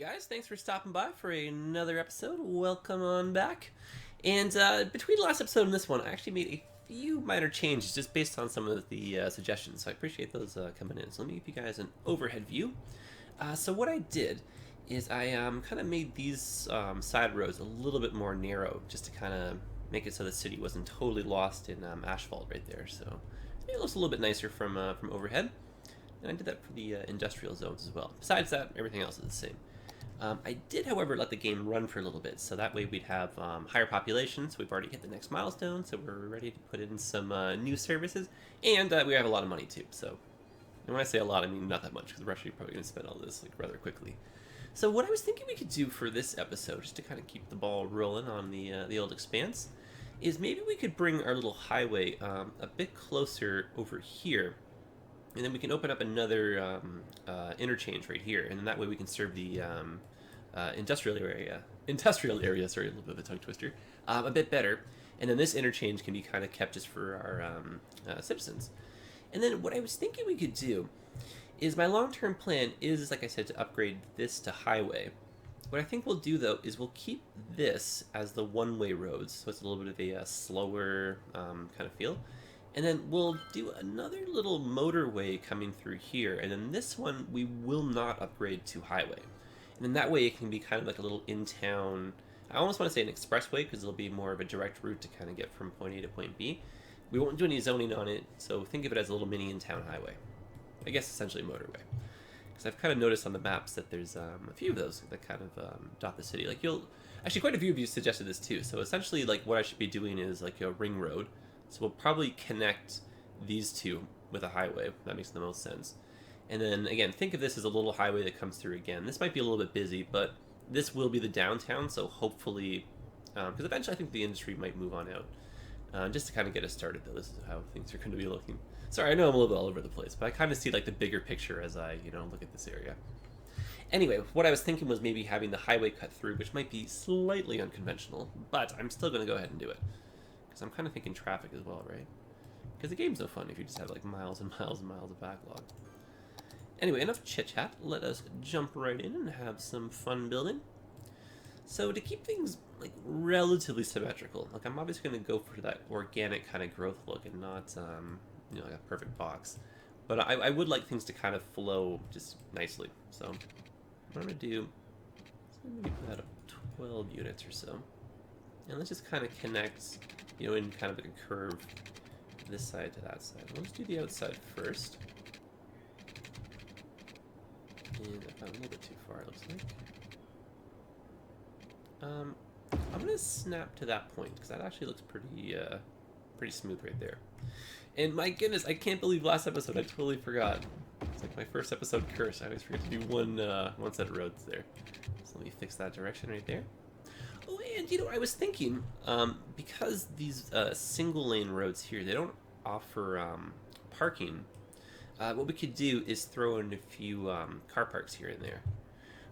guys, thanks for stopping by for another episode. Welcome on back. And between the last episode and this one, I actually made a few minor changes just based on some of the suggestions, so I appreciate those coming in. So let me give you guys an overhead view. So what I did is I kind of made these side roads a little bit more narrow, just to kind of make it so the city wasn't totally lost in asphalt right there. So it looks a little bit nicer from overhead. And I did that for the industrial zones as well. Besides that, everything else is the same. I did, however, let the game run for a little bit, so that way we'd have higher population, so we've already hit the next milestone, so we're ready to put in some new services, and we have a lot of money too, so, and when I say a lot, I mean not that much, because we're actually probably going to spend all this like rather quickly. So what I was thinking we could do for this episode, just to kind of keep the ball rolling on the old expanse, is maybe we could bring our little highway a bit closer over here, and then we can open up another interchange right here, and then that way we can serve the industrial area, sorry, a little bit of a tongue twister, a bit better. And then this interchange can be kind of kept just for our citizens. And then what I was thinking we could do is my long-term plan is, like I said, to upgrade this to highway. What I think we'll do, though, is we'll keep this as the one-way roads, so it's a little bit of a slower kind of feel. And then we'll do another little motorway coming through here, and then this one we will not upgrade to highway. And then that way it can be kind of like a little in-town, I almost want to say an expressway, because it'll be more of a direct route to kind of get from point A to point B. We won't do any zoning on it, so think of it as a little mini in-town highway. I guess essentially a motorway. Because I've kind of noticed on the maps that there's a few of those that kind of dot the city. Like actually quite a few of you suggested this too, so essentially like what I should be doing is like a ring road. So we'll probably connect these two with a highway. That makes the most sense. And then, again, think of this as a little highway that comes through again. This might be a little bit busy, but this will be the downtown, so hopefully... because eventually I think the industry might move on out. Just to kind of get us started, though, this is how things are going to be looking. Sorry, I know I'm a little bit all over the place, but I kind of see like the bigger picture as I, look at this area. Anyway, what I was thinking was maybe having the highway cut through, which might be slightly unconventional, but I'm still going to go ahead and do it. Because I'm kind of thinking traffic as well, right? Because the game's no fun if you just have like miles and miles and miles of backlog. Anyway, enough chit-chat. Let us jump right in and have some fun building. So to keep things like relatively symmetrical, like I'm obviously going to go for that organic kind of growth look and not, like a perfect box. But I would like things to kind of flow just nicely. So what I'm going to do is maybe put that up 12 units or so. And let's just kind of connect, in kind of like a curve, this side to that side. Let's do the outside first. And I found a little bit too far, it looks like. I'm going to snap to that point, because that actually looks pretty smooth right there. And my goodness, I can't believe last episode, I totally forgot. It's like my first episode curse. I always forget to do one set of roads there. So let me fix that direction right there. Oh, and I was thinking, because these single lane roads here, they don't offer parking, what we could do is throw in a few car parks here and there.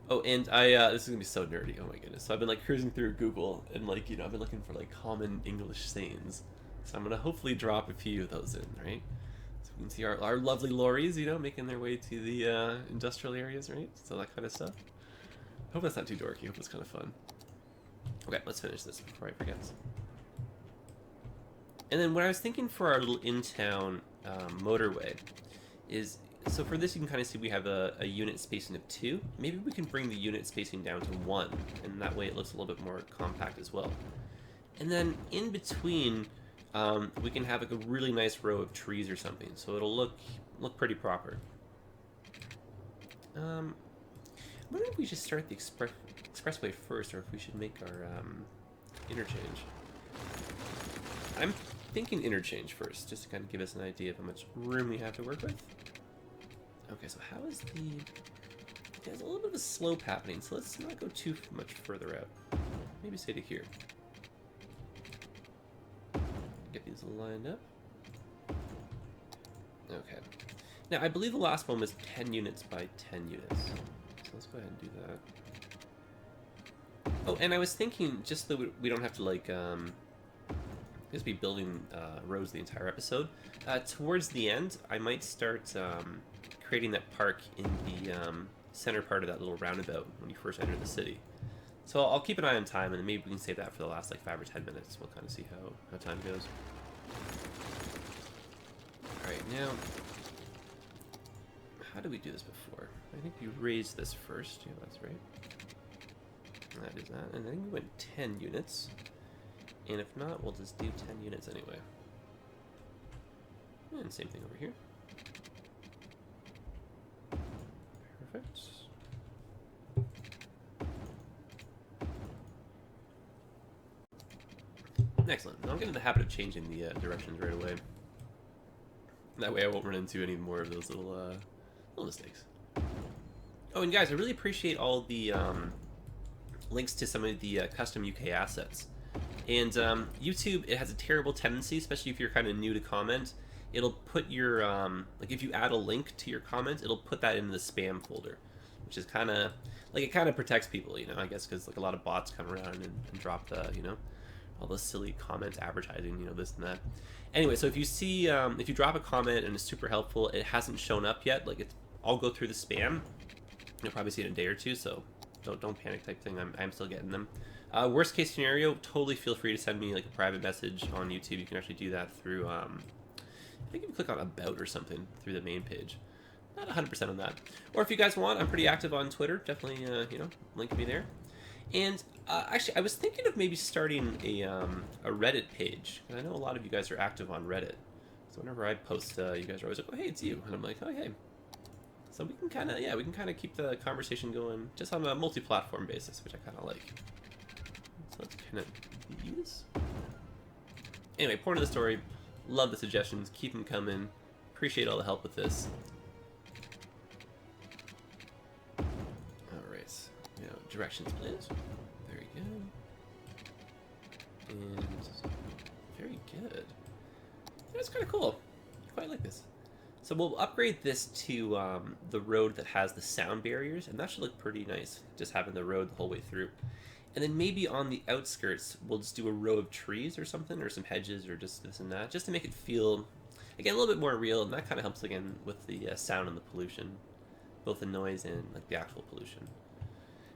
Oh, and this is gonna be so nerdy, oh my goodness. So I've been like cruising through Google and like, I've been looking for like common English sayings. So I'm gonna hopefully drop a few of those in, right? So we can see our lovely lorries, making their way to the industrial areas, right? So that kind of stuff. Hope that's not too dorky, hope it's kind of fun. Okay, let's finish this before I forget. And then what I was thinking for our little in-town motorway is, so for this you can kind of see we have a unit spacing of 2. Maybe we can bring the unit spacing down to 1, and that way it looks a little bit more compact as well. And then in between, we can have like a really nice row of trees or something, so it'll look pretty proper. I'm wondering if we should start the expressway first, or if we should make our interchange. I'm thinking interchange first, just to kind of give us an idea of how much room we have to work with. Okay, so how is there's a little bit of a slope happening, so let's not go too much further out. Maybe say to here. Get these lined up. Okay. Now, I believe the last one was 10 units by 10 units. So let's go ahead and do that. Oh, and I was thinking, just so we don't have to, like, just be building roads the entire episode, towards the end, I might start creating that park in center part of that little roundabout when you first enter the city. So I'll keep an eye on time, and then maybe we can save that for the last like 5 or 10 minutes. We'll kind of see how time goes. All right, now, how did we do this before? I think we raised this first. Yeah, that's right. That is that. And I think we went 10 units. And if not, we'll just do 10 units anyway. And same thing over here. Perfect. Excellent. Now I'm getting in the habit of changing the directions right away. That way I won't run into any more of those little mistakes. Oh, and guys, I really appreciate all the links to some of the custom UK assets. And YouTube, it has a terrible tendency, especially if you're kind of new to comment, it'll put your, like if you add a link to your comment, it'll put that in the spam folder, which is kind of, like it kind of protects people, you know, I guess, because like a lot of bots come around and drop the, you know, all the silly comments advertising, you know, this and that. Anyway, so if you see, if you drop a comment and it's super helpful, it hasn't shown up yet, like I'll go through the spam. You'll probably see it in a day or two, so don't panic type thing. I'm still getting them. Worst case scenario, totally feel free to send me like a private message on YouTube. You can actually do that through, I think if you click on About or something through the main page. Not 100% on that. Or if you guys want, I'm pretty active on Twitter. Definitely, you know, link me there. And actually, I was thinking of maybe starting a Reddit page. I know a lot of you guys are active on Reddit. So whenever I post, you guys are always like, oh, hey, it's you. And I'm like, oh, hey. So we can kind of, yeah, we can kind of keep the conversation going just on a multi-platform basis, which I kind of like. So let's kind of use. Anyway, point of the story. Love the suggestions. Keep them coming. Appreciate all the help with this. All right. Now, directions, please. Very good. And very good. That's kind of cool. I quite like this. So we'll upgrade this to the road that has the sound barriers, and that should look pretty nice, just having the road the whole way through. And then maybe on the outskirts, we'll just do a row of trees or something, or some hedges, or just this and that, just to make it feel, again, a little bit more real, and that kind of helps, again, with the sound and the pollution, both the noise and like the actual pollution.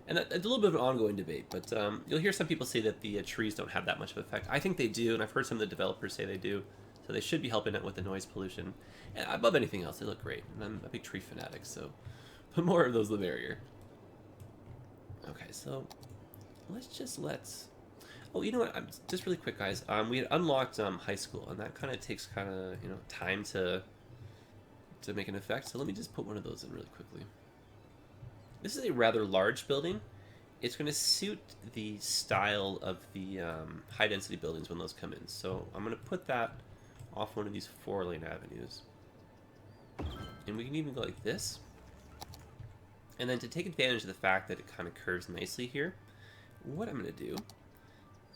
And that's a little bit of an ongoing debate, but you'll hear some people say that the trees don't have that much of an effect. I think they do, and I've heard some of the developers say they do. So they should be helping it with the noise pollution. And above anything else, they look great. And I'm a big tree fanatic, so the more of those, the merrier. Okay, so let's... Oh, you know what? Just really quick, guys. We had unlocked high school, and that kind of takes you know, time to make an effect. So let me just put one of those in really quickly. This is a rather large building. It's going to suit the style of the high-density buildings when those come in. So I'm going to put that off one of these 4-lane avenues. And we can even go like this. And then to take advantage of the fact that it kind of curves nicely here, what I'm going to do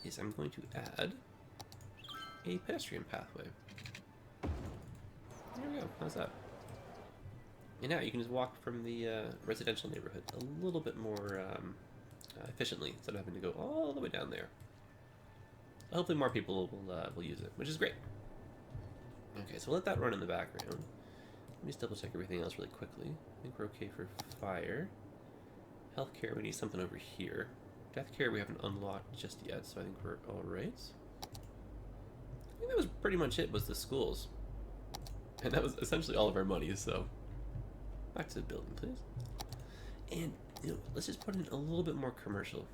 is I'm going to add a pedestrian pathway. There we go. How's that? And now you can just walk from the residential neighborhood a little bit more efficiently instead of having to go all the way down there. Hopefully more people will use it, which is great. Okay, so let that run in the background. Let me just double check everything else really quickly. I think we're okay for fire. Healthcare, we need something over here. Deathcare we haven't unlocked just yet, so I think we're alright. I think that was pretty much it, was the schools. And that was essentially all of our money, so... Back to the building, please. And, you know, let's just put in a little bit more commercial.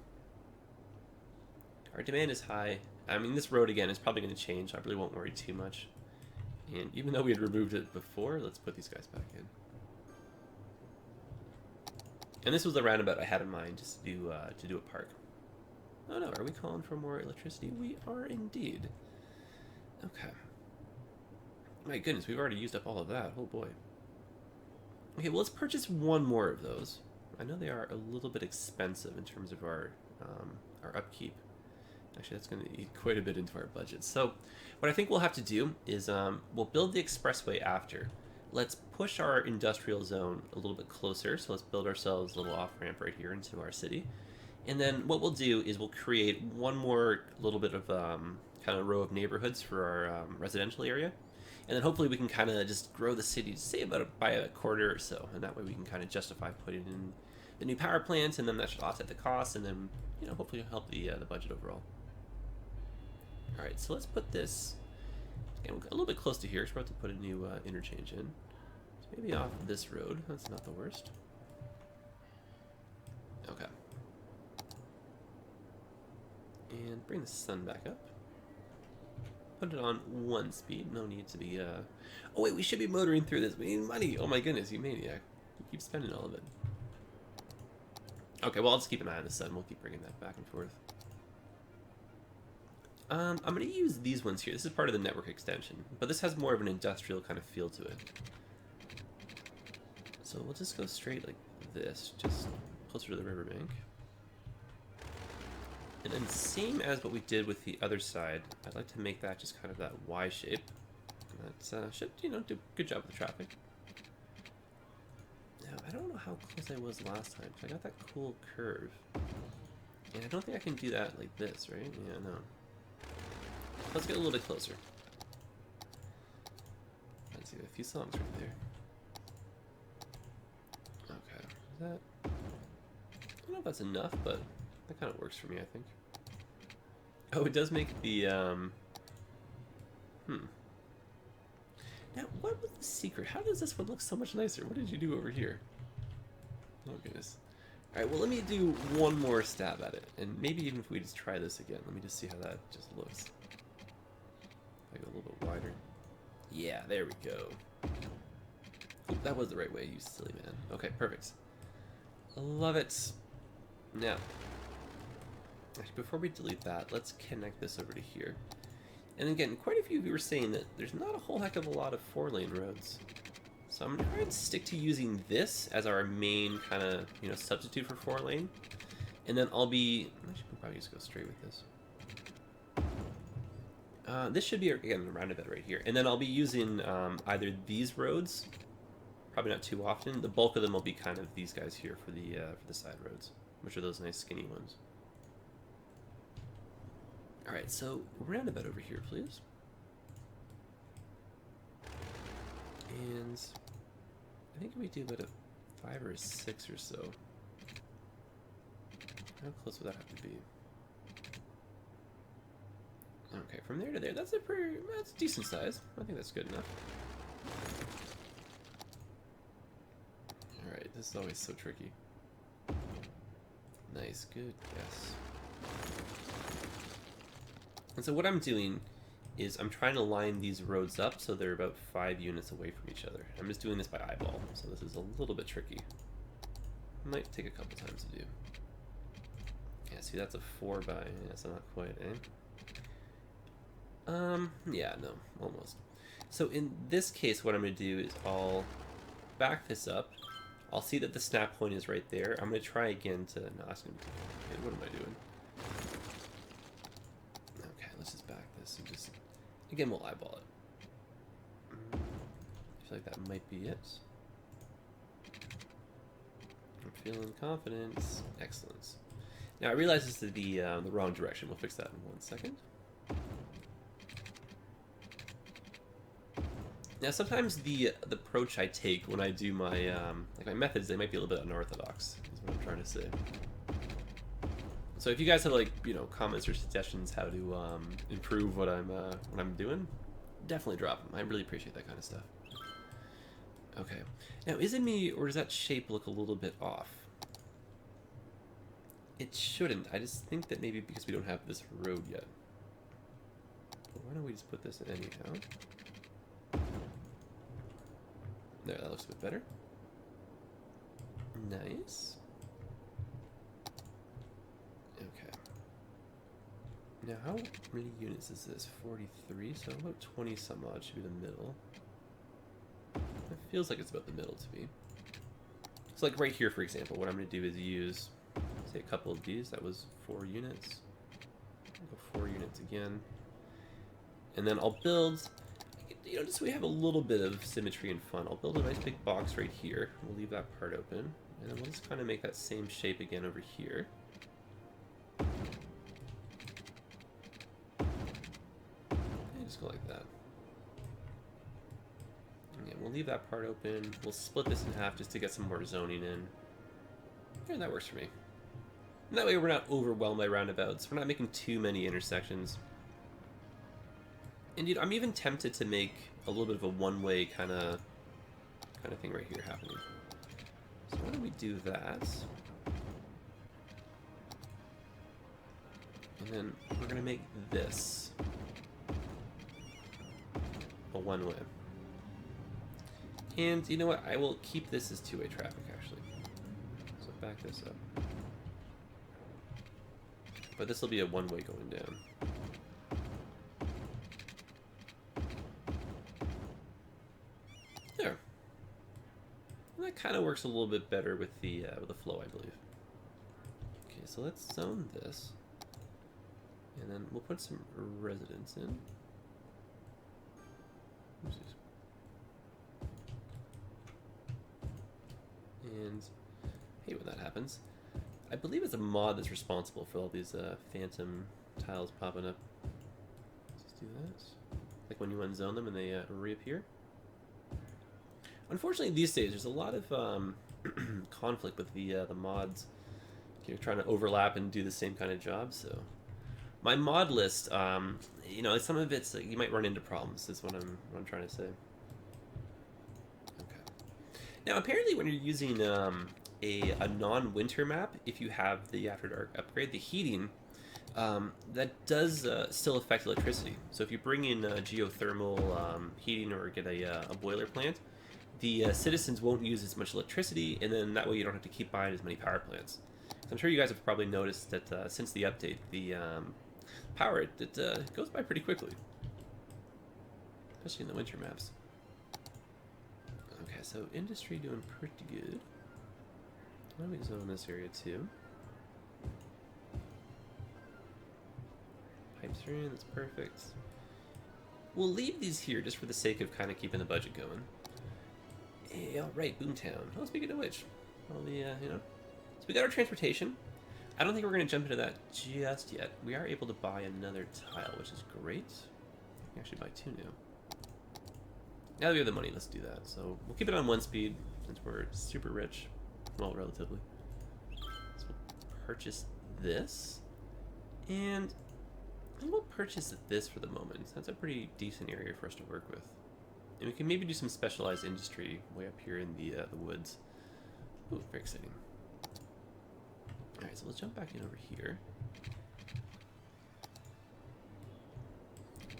Our demand is high. I mean, this road, again, is probably going to change. I really won't worry too much. And even though we had removed it before, let's put these guys back in. And this was the roundabout I had in mind, just to do a park. Oh no, are we calling for more electricity? We are indeed. Okay. My goodness, we've already used up all of that. Oh boy. Okay, well let's purchase one more of those. I know they are a little bit expensive in terms of our upkeep. Actually, that's going to eat quite a bit into our budget. So what I think we'll have to do is we'll build the expressway after. Let's push our industrial zone a little bit closer. So let's build ourselves a little off-ramp right here into our city. And then what we'll do is we'll create one more little bit of kind of row of neighborhoods for our residential area. And then hopefully we can kind of just grow the city, say by a quarter or so, and that way we can kind of justify putting in the new power plant, and then that should offset the cost, and then hopefully help the budget overall. All right, so let's put this again, a little bit close to here. So we're about to put a new interchange in. So maybe off this road. That's not the worst. Okay. And bring the sun back up. Put it on 1 speed. No need to be. Oh wait, we should be motoring through this. We need money. Oh my goodness, you maniac! You keep spending all of it. Okay, well I'll just keep an eye on the sun. We'll keep bringing that back and forth. I'm going to use these ones here. This is part of the network extension, but this has more of an industrial kind of feel to it. So we'll just go straight like this, just closer to the riverbank. And then same as what we did with the other side, I'd like to make that just kind of that Y shape. And that should, do a good job with the traffic. Now, I don't know how close I was last time, because I got that cool curve. And I don't think I can do that like this, right? Yeah, no. Let's get a little bit closer. Let's see, a few songs right there. Okay, is that... I don't know if that's enough, but that kind of works for me, I think. Oh, it does make the, Now, what was the secret? How does this one look so much nicer? What did you do over here? Oh, goodness. Alright, well, let me do one more stab at it. And maybe even if we just try this again, let me just see how that just looks. I go a little bit wider. Yeah, there we go. Oh, that was the right way, you silly man. Okay, perfect. I love it. Now, actually, before we delete that, let's connect this over to here. And again, quite a few of you were saying that there's not a whole heck of a lot of 4-lane roads. So I'm going to try and stick to using this as our main kind of, substitute for 4-lane. And then I'll be... I should probably just go straight with this. This should be, again, a roundabout right here. And then I'll be using either these roads, probably not too often. The bulk of them will be kind of these guys here for the side roads, which are those nice skinny ones. Alright, so roundabout over here, please. And I think we do about a 5 or a 6 or so. How close would that have to be? Okay, from there to there, that's that's decent size. I think that's good enough. Alright, this is always so tricky. Nice, good, yes. And so what I'm doing is I'm trying to line these roads up so they're about 5 units away from each other. I'm just doing this by eyeball, so this is a little bit tricky. Might take a couple times to do. Yeah, see, that's a 4 by, yeah, so not quite, eh? Yeah, no, almost. So in this case, what I'm going to do is I'll back this up. I'll see that the snap point is right there. I'm going to try again to... No, that's going to be too complicated. What am I doing? Okay, let's just back this and just... Again, we'll eyeball it. I feel like that might be it. I'm feeling confident. Excellent. Now, I realize this is the wrong direction. We'll fix that in 1 second. Now, sometimes the approach I take when I do my like my methods, they might be a little bit unorthodox. Is what I'm trying to say. So if you guys have comments or suggestions how to improve what I'm doing, definitely drop them. I really appreciate that kind of stuff. Okay. Now, is it me or does that shape look a little bit off? It shouldn't. I just think that maybe because we don't have this road yet. But why don't we just put this in anyhow? There, that looks a bit better. Nice. Okay. Now, how many units is this? 43, so about 20 some odd should be the middle. It feels like it's about the middle to me. So like right here, for example, what I'm going to do is use, say, a couple of these. That was 4 units. I'll go 4 units again. And then I'll build... just so we have a little bit of symmetry and fun, I'll build a nice big box right here. We'll leave that part open. And then we'll just kind of make that same shape again over here. And just go like that. we'll leave that part open. We'll split this in half just to get some more zoning in. And that works for me. And that way we're not overwhelmed by roundabouts. We're not making too many intersections. And I'm even tempted to make a little bit of a one-way kind of thing right here happening. So why don't we do that? And then we're going to make this a one-way. And you know what? I will keep this as two-way traffic, actually. So back this up. But this will be a one-way going down. There. And that kind of works a little bit better with the flow, I believe. Okay, so let's zone this. And then we'll put some residents in. Oopsies. And hate when that happens. I believe it's a mod that's responsible for all these phantom tiles popping up. Let's just do that. Like when you unzone them and they reappear. Unfortunately, these days there's a lot of conflict with the mods. You're trying to overlap and do the same kind of job. So my mod list, you know, some of it's you might run into problems. Is what I'm trying to say. Okay. Now apparently, when you're using a non-winter map, if you have the After Dark upgrade, the heating, that does still affect electricity. So if you bring in geothermal heating or get a boiler plant, the citizens won't use as much electricity, and then that way you don't have to keep buying as many power plants. So I'm sure you guys have probably noticed that since the update, the power it goes by pretty quickly, especially in the winter maps. Okay, so industry doing pretty good. Let me zone this area too. Pipes are in, that's perfect. We'll leave these here just for the sake of kind of keeping the budget going. Hey, alright, Boomtown. Oh, speaking of which, all the, you know. So we got our transportation. I don't think we're going to jump into that just yet. We are able to buy another tile, which is great. We can actually buy two now. Now that we have the money, let's do that. So we'll keep it on 1 speed since we're super rich. Well, relatively. So we'll purchase this. And I think we'll purchase this for the moment. That's a pretty decent area for us to work with. And we can maybe do some specialized industry way up here in the woods. Ooh, very exciting. Alright, so let's jump back in over here.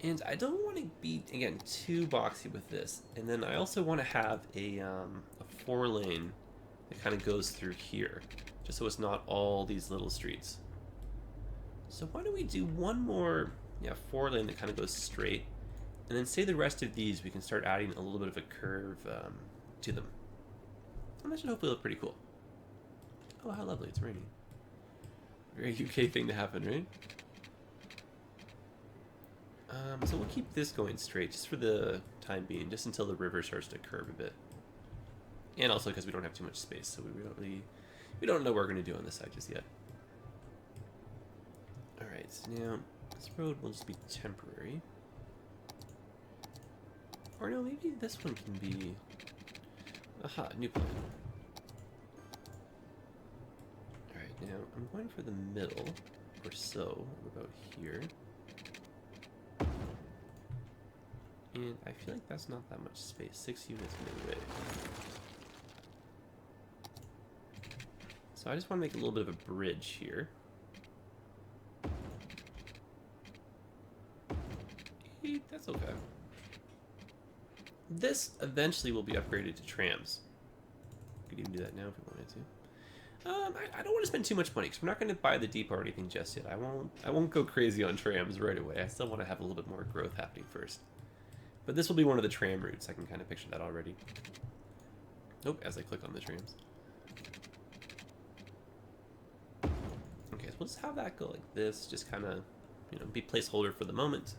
And I don't want to be, again, too boxy with this. And then I also want to have a 4-lane that kind of goes through here, just so it's not all these little streets. So why don't we do one more 4-lane that kind of goes straight, and then say the rest of these we can start adding a little bit of a curve to them. And that should hopefully look pretty cool. Oh, how lovely, it's raining. Very UK thing to happen, right? So we'll keep this going straight just for the time being, just until the river starts to curve a bit. And also because we don't have too much space, so we don't know what we're going to do on this side just yet. Alright, so now this road will just be temporary. Or no, maybe this one can be... Aha, new plan. Alright, now I'm going for the middle, or so, about here. And I feel like that's not that much space. 6 units midway. So I just want to make a little bit of a bridge here. That's okay. This eventually will be upgraded to trams. We could even do that now if we wanted to. I don't want to spend too much money because we're not going to buy the depot or anything just yet. I won't go crazy on trams right away. I still want to have a little bit more growth happening first. But this will be one of the tram routes. I can kind of picture that already. Nope, as I click on the trams. Okay, so we'll just have that go like this. Just kind of, you know, be placeholder for the moment.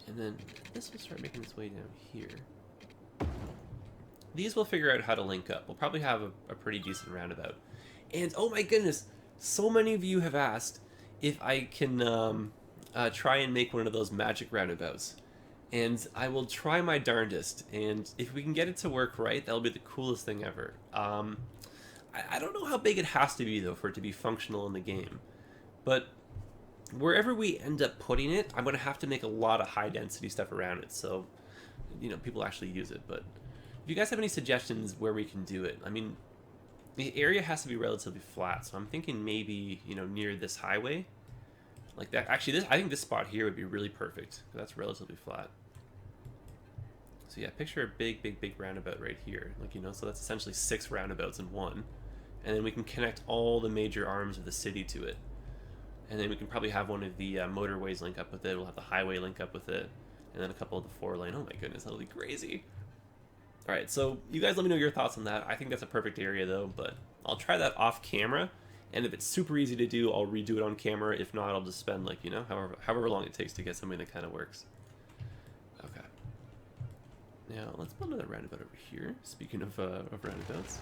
And then this will start making its way down here. These will figure out how to link up. We'll probably have a pretty decent roundabout. And oh my goodness, so many of you have asked if I can try and make one of those magic roundabouts. And I will try my darndest, and if we can get it to work right, that'll be the coolest thing ever. I don't know how big it has to be, though, for it to be functional in the game. But wherever we end up putting it, I'm going to have to make a lot of high-density stuff around it, so, people actually use it. But if you guys have any suggestions where we can do it, I mean, the area has to be relatively flat, so I'm thinking maybe, near this highway. Like that. Actually, I think this spot here would be really perfect. That's relatively flat. So yeah, picture a big, big, big roundabout right here. Like, so that's essentially 6 roundabouts in one. And then we can connect all the major arms of the city to it. And then we can probably have one of the motorways link up with it. We'll have the highway link up with it. And then a couple of the 4-lane. Oh my goodness, that'll be crazy. Alright, so you guys let me know your thoughts on that. I think that's a perfect area though, but I'll try that off camera. And if it's super easy to do, I'll redo it on camera. If not, I'll just spend, like, however long it takes to get something that kind of works. Okay. Now, let's build another roundabout over here. Speaking of roundabouts.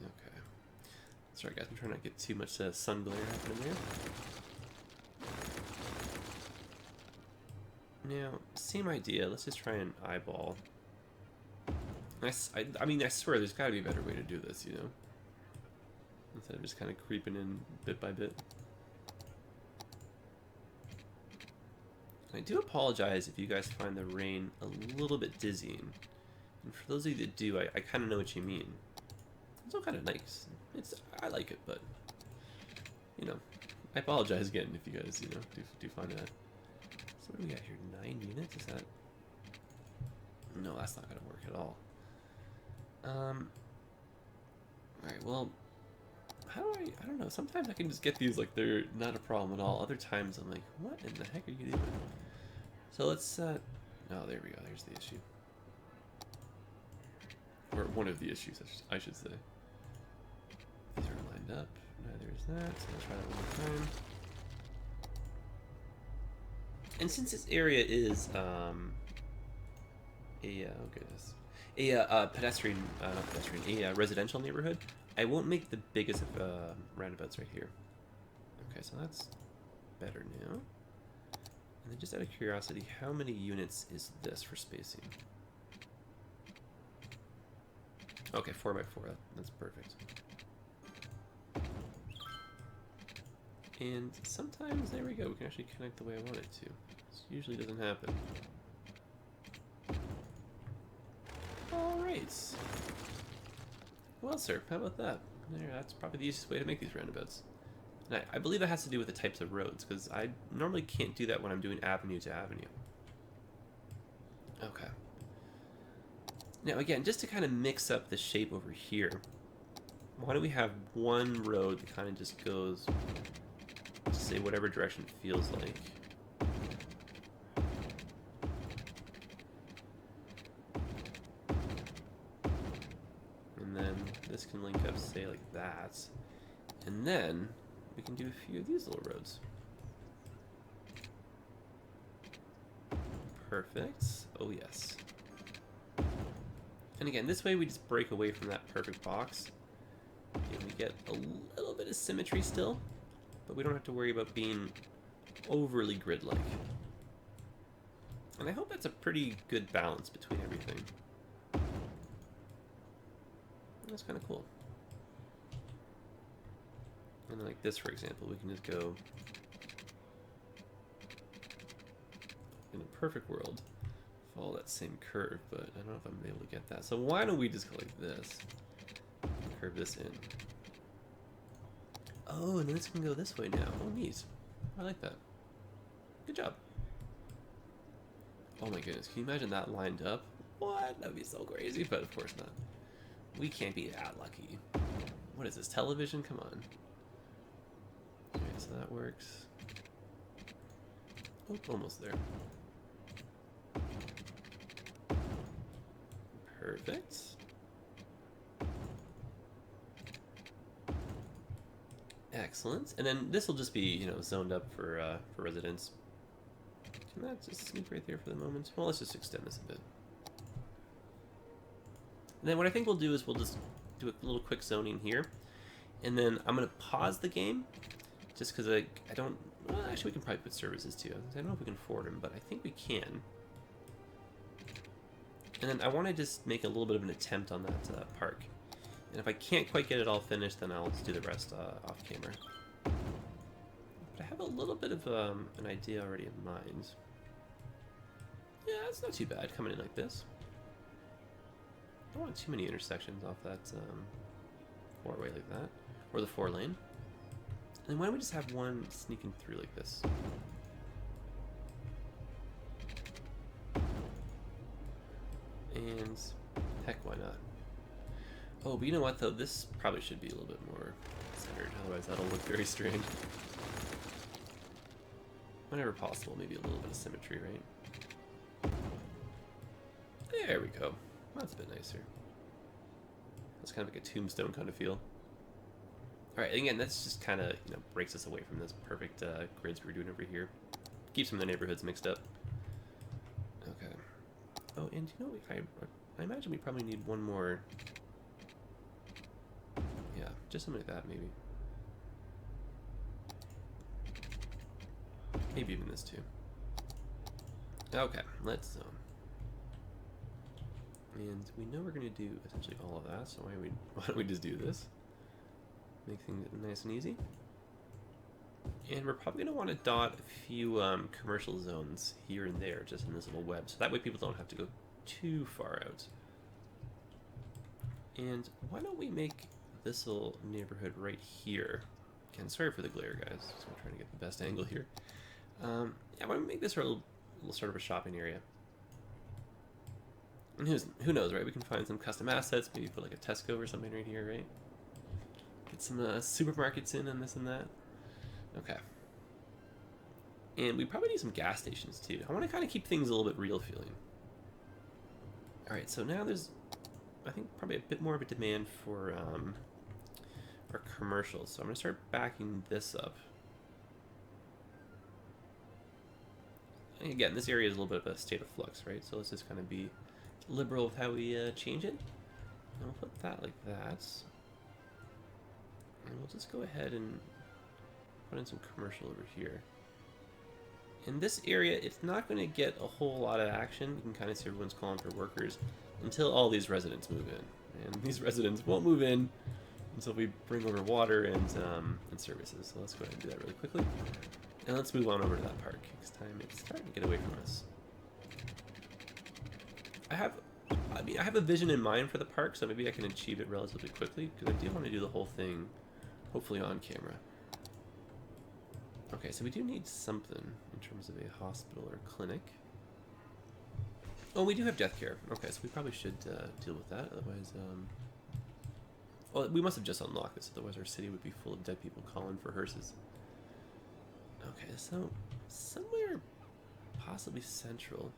Okay. Sorry, guys. I'm trying not to get too much sun glare happening there. Now, same idea. Let's just try and eyeball. I mean, I swear there's got to be a better way to do this, instead of just kind of creeping in bit by bit. I do apologize if you guys find the rain a little bit dizzying. And for those of you that do, I kind of know what you mean. It's all kind of nice. I like it, but, I apologize again if you guys, do find that. So what do we got here? 9 units? Is that... No, that's not going to work at all. Alright, well, how do I don't know, sometimes I can just get these like they're not a problem at all. Other times I'm like, what in the heck are you doing? So let's, oh, there we go, there's the issue. Or one of the issues, I should say. These are lined up, neither is that, so let's try that one more time. And since this area is, oh goodness. A pedestrian, not pedestrian, a residential neighborhood, I won't make the biggest of roundabouts right here. Okay, so that's better now. And then just out of curiosity, how many units is this for spacing? Okay, 4x4, that's perfect. And sometimes, there we go, we can actually connect the way I want it to. This usually doesn't happen. Alright. Well, sir, how about that? There, that's probably the easiest way to make these roundabouts. And I believe that has to do with the types of roads, because I normally can't do that when I'm doing avenue to avenue. Okay. Now, again, just to kind of mix up the shape over here, why don't we have one road that kind of just goes, say, whatever direction it feels like. This can link up, say, like that. And then we can do a few of these little roads. Perfect. Oh, yes. And again, this way we just break away from that perfect box. And we get a little bit of symmetry still, but we don't have to worry about being overly grid-like. And I hope that's a pretty good balance between everything. That's kind of cool. And like this, for example, we can just go in a perfect world, follow that same curve, but I don't know if I'm able to get that. So why don't we just go like this, curve this in. Oh, and then this can go this way now. Oh, neat. I like that. Good job. Oh my goodness, can you imagine that lined up? What? That'd be so crazy, but of course not. We can't be that lucky. What is this, television? Come on. Okay, so that works. Oh, almost there. Perfect. Excellent. And then this will just be, zoned up for residents. Can that just sneak right there for the moment? Well, let's just extend this a bit. And then what I think we'll do is we'll just do a little quick zoning here. And then I'm going to pause the game just because I don't Well, actually, we can probably put services too. I don't know if we can afford them, but I think we can. And then I want to just make a little bit of an attempt on that park. And if I can't quite get it all finished, then I'll just do the rest off camera. But I have a little bit of an idea already in mind. Yeah, it's not too bad coming in like this. I don't want too many intersections off that four-way like that. Or the 4-lane. And then why don't we just have one sneaking through like this? And heck, why not? Oh, but you know what though? This probably should be a little bit more centered, otherwise that'll look very strange. Whenever possible, maybe a little bit of symmetry, right? There we go. That's a bit nicer. That's kind of like a tombstone kind of feel. Alright, again, that's just kind of, you know, breaks us away from this perfect grids we were doing over here. Keeps some of the neighborhoods mixed up. Okay. Oh, and you know, I imagine we probably need one more. Yeah, just something like that, maybe. Maybe even this too. Okay, let's zone. And we know we're going to do essentially all of that, so why don't we just do this? Make things nice and easy. And we're probably going to want to dot a few commercial zones here and there, just in this little web, so that way people don't have to go too far out. And why don't we make this little neighborhood right here? Again, sorry for the glare, guys. So I'm trying to get the best angle here. Yeah, why don't we make this our little sort of a shopping area? And who knows, right? We can find some custom assets, maybe put like a Tesco or something right here, right? Get some supermarkets in and this and that. Okay. And we probably need some gas stations too. I want to kind of keep things a little bit real feeling. Alright, so now there's, I think, probably a bit more of a demand for our commercials. So I'm going to start backing this up. And again, this area is a little bit of a state of flux, right? So let's just kind of be liberal with how we change it. And we'll put that like that. And we'll just go ahead and put in some commercial over here. In this area, it's not going to get a whole lot of action. You can kind of see everyone's calling for workers until all these residents move in. And these residents won't move in until we bring over water and services. So let's go ahead and do that really quickly. And let's move on over to that park. Next time it's starting to get away from us. I have a vision in mind for the park, so maybe I can achieve it relatively quickly, because I do want to do the whole thing, hopefully on camera. Okay, so we do need something in terms of a hospital or clinic. Oh, we do have death care. Okay, so we probably should deal with that, otherwise, well, we must have just unlocked this, otherwise our city would be full of dead people calling for hearses. Okay, so somewhere possibly central.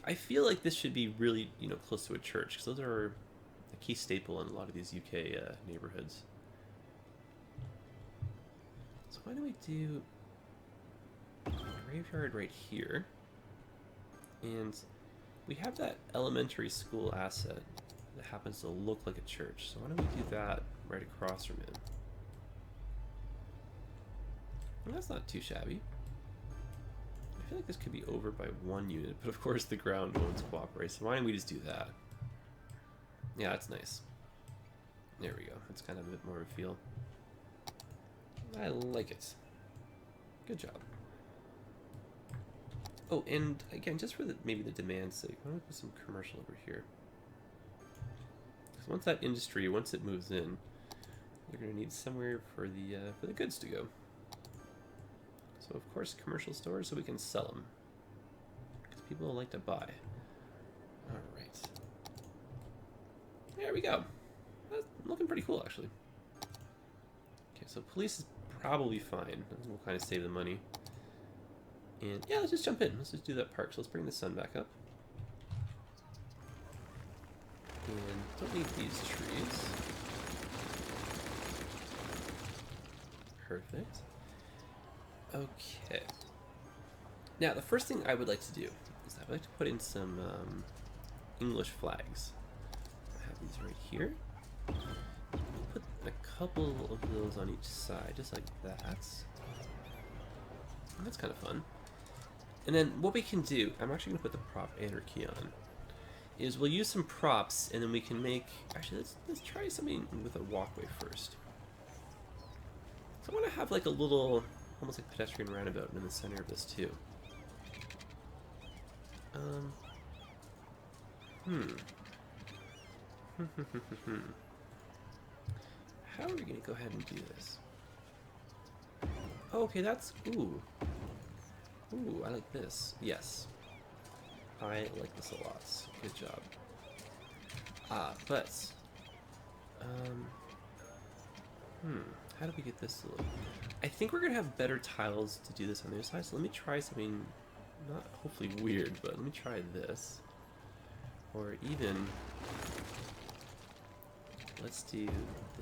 I feel like this should be really, you know, close to a church, because those are a key staple in a lot of these UK neighborhoods. So why don't we do a graveyard right here? And we have that elementary school asset that happens to look like a church. So why don't we do that right across from it? Well, that's not too shabby. I feel like this could be over by one unit, but of course the ground won't cooperate, so why don't we just do that? Yeah, that's nice. There we go. That's kind of a bit more of a feel. I like it. Good job. Oh, and again, just for maybe the demand's sake, why don't we put some commercial over here? Because once that industry, once it moves in, they're going to need somewhere for the goods to go. So of course commercial stores so we can sell them, because people like to buy. Alright. There we go. That's looking pretty cool actually. Okay, so police is probably fine. We'll kind of save the money. And yeah, let's just jump in. Let's just do that park. So let's bring the sun back up. And don't need these trees. Perfect. Okay. Now, the first thing I would like to do is I would like to put in some English flags. I have these right here. Put put a couple of those on each side, just like that. That's kind of fun. And then what we can do, I'm actually going to put the prop anarchy on, is we'll use some props, and then we can make... Actually, let's try something with a walkway first. So I want to have like a little, almost like pedestrian roundabout in the center of this too. How are we going to go ahead and do this? Oh, okay, that's... Ooh. Ooh, I like this. Yes. I like this a lot. Good job. But... How do we get this to look? I think we're going to have better tiles to do this on the other side, so let me try something, not hopefully weird, but let me try this. Or even... Let's do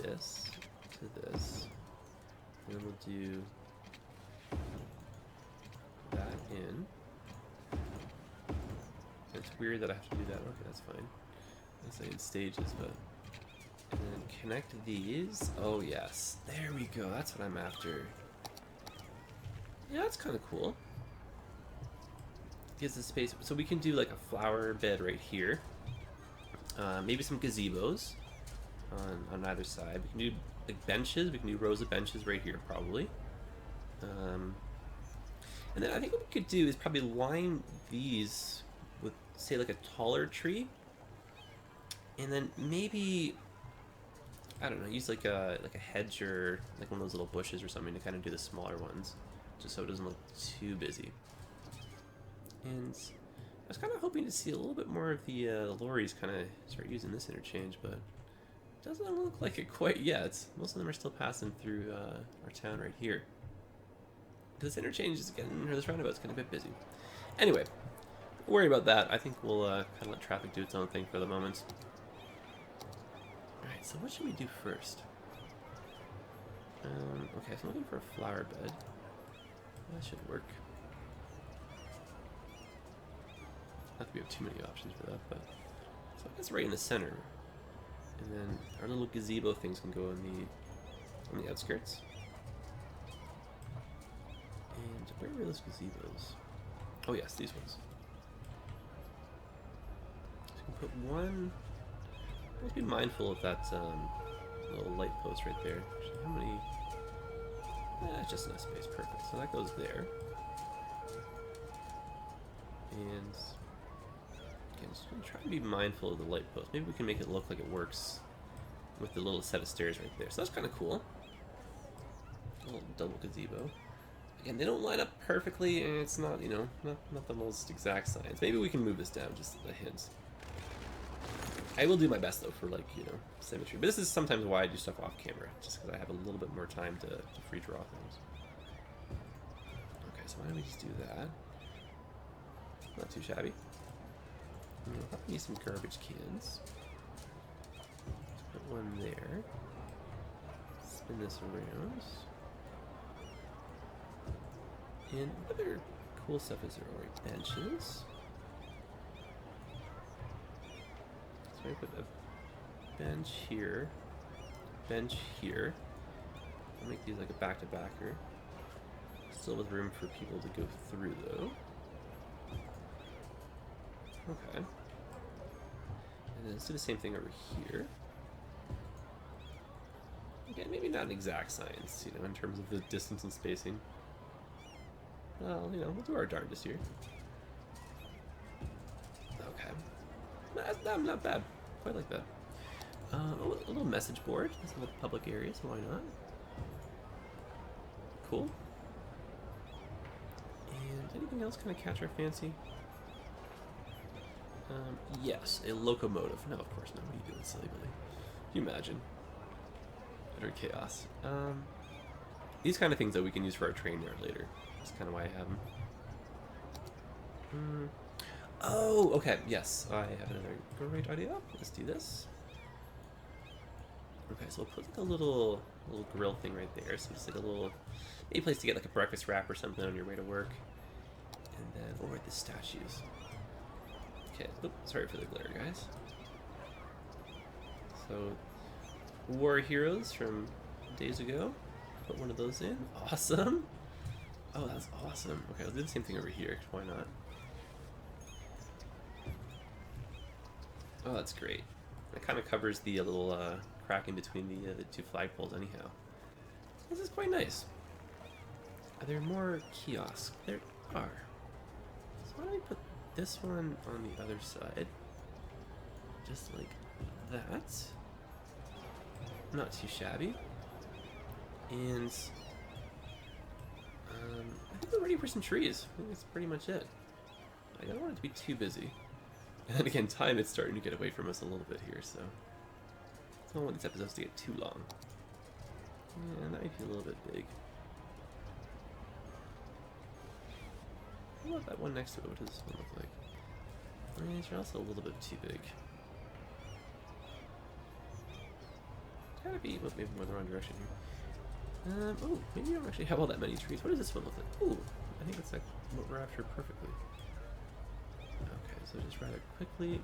this to this. And then we'll do that in. It's weird that I have to do that. Okay, that's fine. Let's say in stages, but... And then connect these. Oh, yes. There we go. That's what I'm after. Yeah, that's kind of cool. Gives the space. So we can do like a flower bed right here. Maybe some gazebos on either side. We can do like benches. We can do rows of benches right here, probably. And then I think what we could do is probably line these with, say, like a taller tree. And then maybe... I don't know, use like a hedge or like one of those little bushes or something to kind of do the smaller ones, just so it doesn't look too busy. And I was kind of hoping to see a little bit more of the lorries kind of start using this interchange, but it doesn't look like it quite yet. Most of them are still passing through our town right here. This interchange is getting, or this roundabout's getting a bit busy. Anyway, don't worry about that. I think we'll kind of let traffic do its own thing for the moment. Alright, so what should we do first? Okay, so I'm looking for a flower bed. That should work. Not that we have too many options for that, but... So I guess right in the center. And then our little gazebo things can go on the outskirts. And where were those gazebos? Oh yes, these ones. So we can put one... Let's be mindful of that little light post right there. Actually, how many? It's just enough space. Perfect. So that goes there. And again, just gonna try and be mindful of the light post. Maybe we can make it look like it works with the little set of stairs right there. So that's kind of cool. A little double gazebo. Again, they don't line up perfectly, and it's not, you know, not the most exact science. Maybe we can move this down just a hint. I will do my best, though, for, like, you know, symmetry. But this is sometimes why I do stuff off camera, just because I have a little bit more time to free draw things. Okay, so why don't we just do that? Not too shabby. We'll probably need some garbage cans. Put one there. Spin this around. And what other cool stuff is there? Alright, benches. So I put a bench here, I'll make these like a back-to-backer. Still with room for people to go through, though. Okay. And then let's do the same thing over here. Again, maybe not an exact science, you know, in terms of the distance and spacing. Well, you know, we'll do our darndest here. Okay. Not bad. Quite like that. A little message board. It's a little public area, so why not? Cool. And anything else kind of catch our fancy? Yes, a locomotive. No, of course not. What are you doing, silly Billy? Can you imagine? Utter chaos. These kind of things that we can use for our train yard later. That's kind of why I have them. Oh, okay, yes. I have another great idea. Let's do this. Okay, so we'll put like a little grill thing right there. So just like a little, maybe place to get like a breakfast wrap or something on your way to work. And then, the statues. Okay, oops, sorry for the glare, guys. So, war heroes from days ago. Put one of those in. Awesome. Oh, that's awesome. Okay, I'll do the same thing over here. Why not? Oh, that's great. It kind of covers the little crack in between the two flagpoles anyhow. This is quite nice. Are there more kiosks? There are. So why don't we put this one on the other side? Just like that. Not too shabby. And I think we're ready for some trees. I think that's pretty much it. I don't want it to be too busy. And then again, time is starting to get away from us a little bit here, so I don't want these episodes to get too long. Yeah, that might be a little bit big. What about that one next to it? What does this one look like? I mean, these are also a little bit too big. Gotta be maybe more the wrong direction here. Oh, maybe you don't actually have all that many trees. What does this one look like? Ooh, I think it's like what we're after perfectly. Okay, so just rather quickly.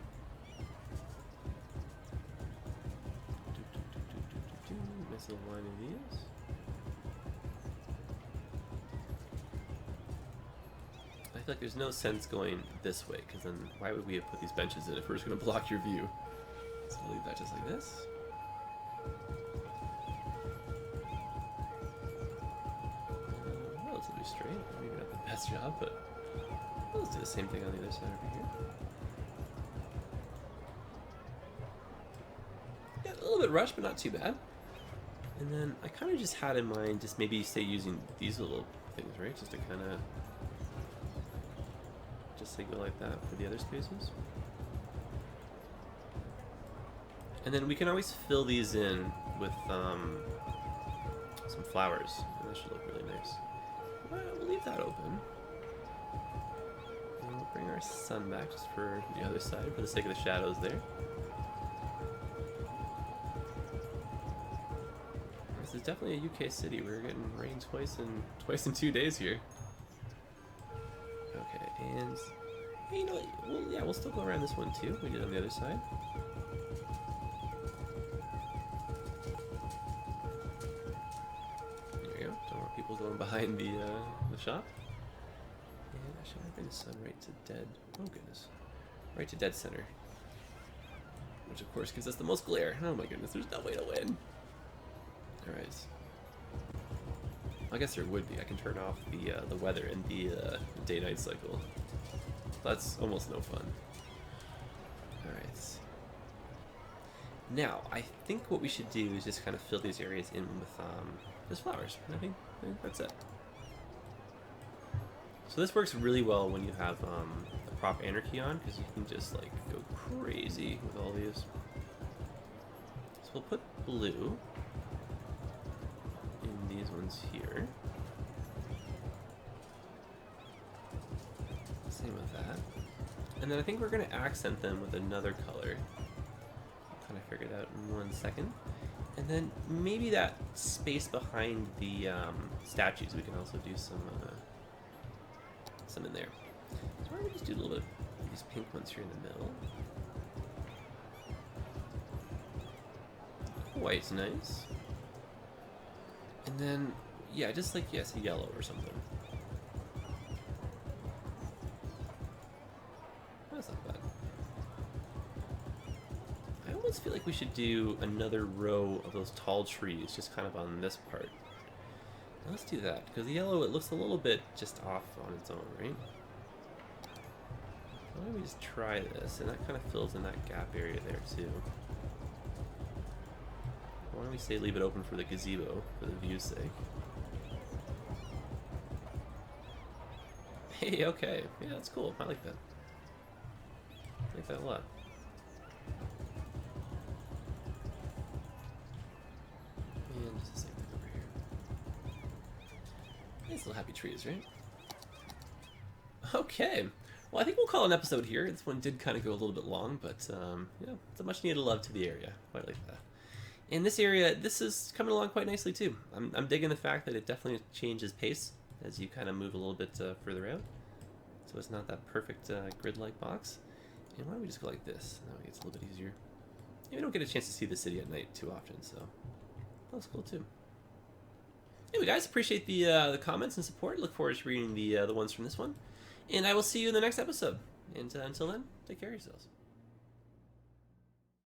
Nice little line of these. I feel like there's no sense going this way, because then why would we have put these benches in if we're just going to block your view? So we'll leave that just like this. Relatively straight. Maybe not the best job, but let's do the same thing on the other side over here. Yeah, a little bit rushed, but not too bad. And then I kind of just had in mind just maybe say using these little things, right? Just to kind of just say go like that for the other spaces. And then we can always fill these in with some flowers, and that should look really nice. We'll leave that open. And we'll bring our sun back just for the other side, for the sake of the shadows there. This is definitely a UK city. We're getting rain twice in 2 days here. Okay, and hey, you know what? We'll still go around this one too. We did on the other side. There you go. Don't want people going behind the shop. And I should bring the sun right to dead. Oh goodness, right to dead center. Which of course gives us the most glare. Oh my goodness, there's no way to win. Alright. I guess there would be. I can turn off the weather and the day-night cycle. That's almost no fun. Alright. Now, I think what we should do is just kind of fill these areas in with just flowers. I think that's it. So this works really well when you have the prop anarchy on, because you can just like go crazy with all these. So we'll put blue in these ones here. Same with that. And then I think we're going to accent them with another color. I'll kind of figure it out in 1 second. And then maybe that space behind the statues, we can also do some in there. So why don't we just do a little bit of these pink ones here in the middle. White's nice. And then, yeah, just like, yes, a yellow or something. That's not bad. I almost feel like we should do another row of those tall trees just kind of on this part. Now let's do that, because the yellow, it looks a little bit just off on its own, right? Why don't we just try this, and that kind of fills in that gap area there too. Why don't we say leave it open for the gazebo, for the view's sake. Hey, okay. Yeah, that's cool. I like that. I like that a lot. And just the same thing over here. Nice little happy trees, right? Okay. Well, I think we'll call it an episode here. This one did kind of go a little bit long, but yeah, it's a much needed love to the area. Quite like that. In this area, this is coming along quite nicely too. I'm digging the fact that it definitely changes pace as you kind of move a little bit further out. So it's not that perfect grid-like box. And why don't we just go like this? That way it's a little bit easier. we don't get a chance to see the city at night too often, so that was cool too. Anyway, guys, appreciate the comments and support. Look forward to reading the ones from this one, and I will see you in the next episode. And until then, take care of yourselves.